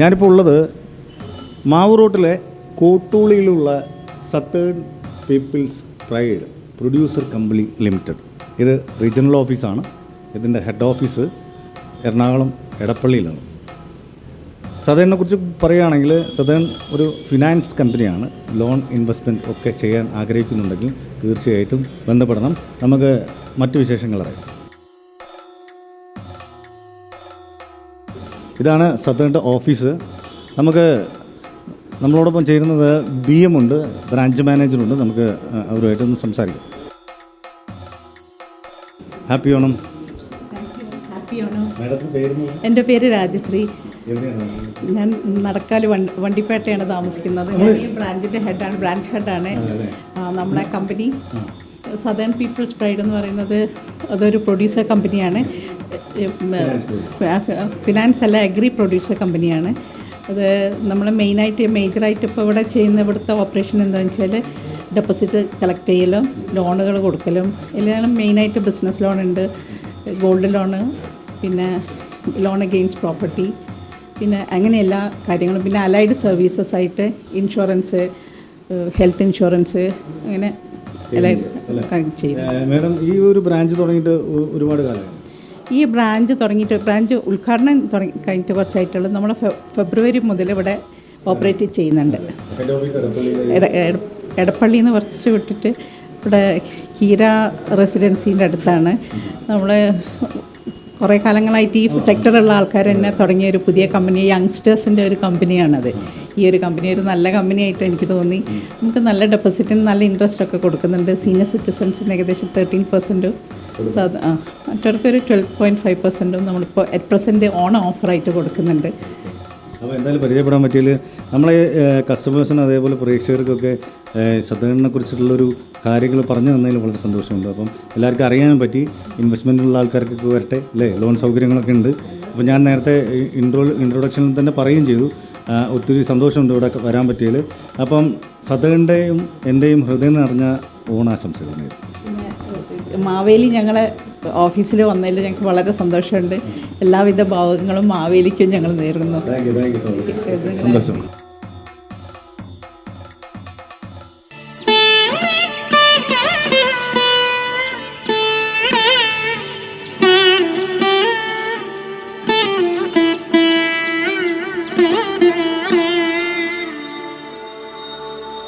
ഞാനിപ്പോൾ ഉള്ളത് മാവൂർ റോട്ടിലെ കോട്ടൂളിയിലുള്ള Southern People's Pride Producer Company Limited. ഇത് റീജിയണൽ ഓഫീസാണ്. ഇതിൻ്റെ ഹെഡ് ഓഫീസ് എറണാകുളം എടപ്പള്ളിയിലാണ്. സതേണിനെ കുറിച്ച് പറയുകയാണെങ്കിൽ സതേൺ ഒരു ഫിനാൻസ് കമ്പനിയാണ്. ലോൺ ഇൻവെസ്റ്റ്മെൻറ്റ് ഒക്കെ ചെയ്യാൻ ആഗ്രഹിക്കുന്നുണ്ടെങ്കിൽ തീർച്ചയായിട്ടും ബന്ധപ്പെടണം. നമുക്ക് മറ്റു വിശേഷങ്ങൾ അറിയാം. ഇതാണ് സതേണിൻ്റെ ഓഫീസ്. നമ്മളോടൊപ്പം ചേരുന്നത് BM ഉണ്ട്, ബ്രാഞ്ച് മാനേജറുണ്ട്. നമുക്ക് അവരുമായിട്ടൊന്ന് സംസാരിക്കാം. ഹാപ്പി ഓണം. എൻ്റെ പേര് രാജശ്രീ. ഞാൻ നടക്കാല് വണ്ടിപ്പേട്ടയാണ് താമസിക്കുന്നത്. ഞാൻ ഈ ബ്രാഞ്ചിൻ്റെ ഹെഡാണ്, ബ്രാഞ്ച് ഹെഡാണ്. നമ്മളെ കമ്പനി സതേൺ പീപ്പിൾസ് പ്രൈഡ് എന്ന് പറയുന്നത് അതൊരു പ്രൊഡ്യൂസർ കമ്പനിയാണ്. ഫിനാൻസ് അല്ല, അഗ്രി പ്രൊഡ്യൂസർ കമ്പനിയാണ്. അത് നമ്മൾ മേജറായിട്ട് ഇപ്പോൾ ഇവിടെ ചെയ്യുന്ന ഇവിടുത്തെ ഓപ്പറേഷൻ എന്താണെന്ന് വെച്ചാൽ ഡെപ്പോസിറ്റ് കളക്ട് ചെയ്യലും ലോണുകൾ കൊടുക്കലും എല്ലാം. മെയിനായിട്ട് ബിസിനസ് ലോൺ ഉണ്ട്, ഗോൾഡ് ലോണ്, പിന്നെ ലോൺ അഗെയിൻസ്റ്റ് പ്രോപ്പർട്ടി, പിന്നെ അങ്ങനെ എല്ലാ കാര്യങ്ങളും. പിന്നെ അലൈഡ് സർവീസസ് ആയിട്ട് ഇൻഷുറൻസ്, ഹെൽത്ത് ഇൻഷുറൻസ്, അങ്ങനെ അലൈഡ് ചെയ്യും. മാഡം ഈ ഒരു ബ്രാഞ്ച് തുടങ്ങിയിട്ട് ഒരുപാട് കാലമായി? ഈ ബ്രാഞ്ച് ഉദ്ഘാടനം കഴിഞ്ഞിട്ട് കുറച്ചായിട്ടുള്ളൂ. നമ്മൾ ഫെബ്രുവരി മുതൽ ഇവിടെ ഓപ്പറേറ്റ് ചെയ്യുന്നുണ്ട്. എടപ്പള്ളിയിൽ നിന്ന് കുറച്ച് വിട്ടിട്ട് ഇവിടെ കീര റെസിഡൻസിൻ്റെ അടുത്താണ്. നമ്മൾ കുറേ കാലങ്ങളായിട്ട് ഈ സെക്ടറുള്ള ആൾക്കാർ തന്നെ തുടങ്ങിയ ഒരു പുതിയ കമ്പനി, യങ്സ്റ്റേഴ്സിൻ്റെ ഒരു കമ്പനിയാണത്. ഈ ഒരു കമ്പനി ഒരു നല്ല കമ്പനിയായിട്ട് എനിക്ക് തോന്നി. നമുക്ക് നല്ല ഡെപ്പോസിറ്റിന് നല്ല ഇൻട്രസ്റ്റ് ഒക്കെ കൊടുക്കുന്നുണ്ട്. സീനിയർ സിറ്റിസൺസിന് ഏകദേശം 13%, മറ്റവർക്കൊരു 12.5% നമ്മളിപ്പോൾ അറ്റ് പ്രസൻറ്റ് ഓഫറായിട്ട് കൊടുക്കുന്നുണ്ട്. അപ്പോൾ എന്തായാലും പരിചയപ്പെടാൻ പറ്റിയതിൽ നമ്മളെ കസ്റ്റമേഴ്സിന് അതേപോലെ പ്രേക്ഷകർക്കൊക്കെ സതേണിനെ കുറിച്ചിട്ടുള്ളൊരു കാര്യങ്ങൾ പറഞ്ഞു തന്നതിൽ വളരെ സന്തോഷമുണ്ട്. അപ്പം എല്ലാവർക്കും അറിയാൻ പറ്റി. ഇൻവെസ്റ്റ്മെൻറ്റുള്ള ആൾക്കാർക്കൊക്കെ വരട്ടെ അല്ലേ, ലോൺ സൗകര്യങ്ങളൊക്കെ ഉണ്ട്. അപ്പോൾ ഞാൻ നേരത്തെ ഇൻട്രൊഡക്ഷനിൽ തന്നെ പറയുകയും ചെയ്തു. ഒത്തിരി സന്തോഷമുണ്ട് ഇവിടെ വരാൻ പറ്റിയതിൽ. അപ്പം സതേണിൻ്റെയും എൻ്റെയും ഹൃദയം നിറഞ്ഞ ഓണാശംസകൾ നേരും. മാവേലി ഞങ്ങളെ ഓഫീസിൽ വന്നതിൽ ഞങ്ങൾക്ക് വളരെ സന്തോഷമുണ്ട്. എല്ലാവിധ ഭാവങ്ങളും മാവേലിക്കും ഞങ്ങൾ നേരുന്നു. സന്തോഷം.